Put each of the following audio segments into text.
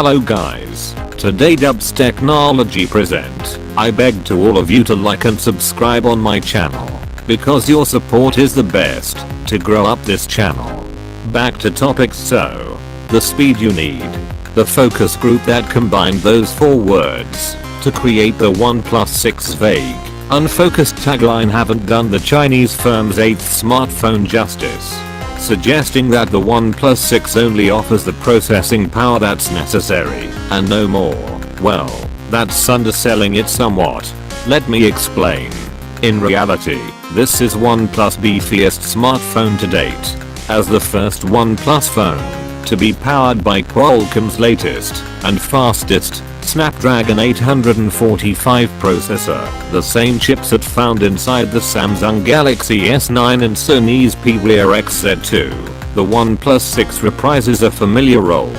Hello guys, today Dubstechnology Present. I beg to all of you to like and subscribe on my channel, because your support is the best to grow up this channel. Back to topics. So, the speed you need. The focus group that combined those 4 words to create the OnePlus 6 vague, unfocused tagline haven't done the Chinese firm's 8th smartphone justice, suggesting that the OnePlus 6 only offers the processing power that's necessary and no more. Well, that's underselling it somewhat. Let me explain. In reality, this is OnePlus' beefiest smartphone to date, as the first OnePlus phone to be powered by Qualcomm's latest and fastest Snapdragon 845 processor, the same chipset found inside the Samsung Galaxy S9 and Sony's Xperia XZ2. The OnePlus 6 reprises a familiar role.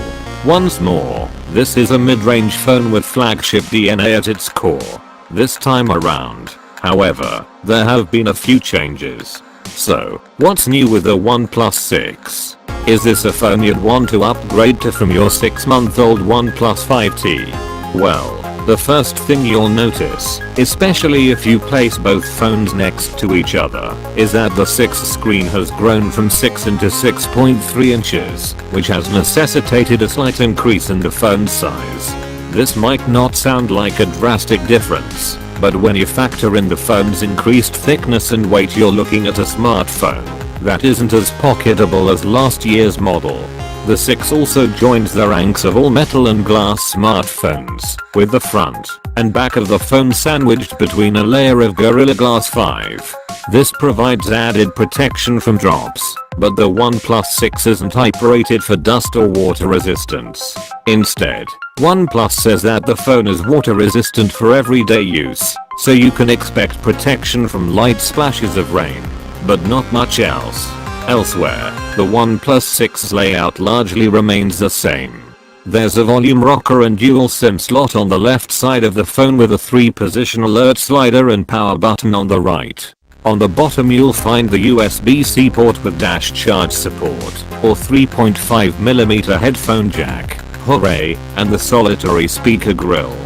Once more, this is a mid-range phone with flagship DNA at its core. This time around, however, there have been a few changes. So, what's new with the OnePlus 6? Is this a phone you'd want to upgrade to from your 6-month-old OnePlus 5T? Well, the first thing you'll notice, especially if you place both phones next to each other, is that the 6 screen has grown from 6 into 6.3 inches, which has necessitated a slight increase in the phone size. This might not sound like a drastic difference, but when you factor in the phone's increased thickness and weight, you're looking at a smartphone that isn't as pocketable as last year's model. The 6 also joins the ranks of all metal and glass smartphones, with the front and back of the phone sandwiched between a layer of Gorilla Glass 5. This provides added protection from drops, but the OnePlus 6 isn't hyper-rated for dust or water resistance. Instead, OnePlus says that the phone is water resistant for everyday use, so you can expect protection from light splashes of rain, but not much else. Elsewhere, the OnePlus 6's layout largely remains the same. There's a volume rocker and dual SIM slot on the left side of the phone with a 3-position alert slider and power button on the right. On the bottom you'll find the USB-C port with dash charge support, or 3.5mm headphone jack, hooray, and the solitary speaker grille.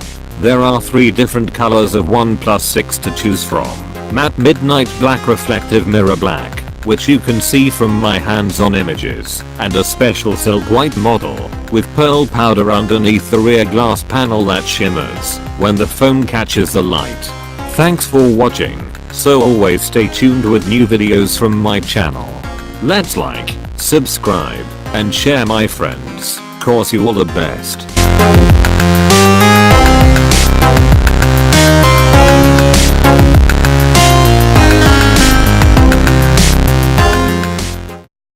There are 3 different colors of OnePlus 6 to choose from: matte midnight black, reflective mirror black, which you can see from my hands-on images, and a special silk white model, with pearl powder underneath the rear glass panel that shimmers when the phone catches the light. Thanks for watching, so always stay tuned with new videos from my channel. Let's like, subscribe, and share my friends, cause you all the best.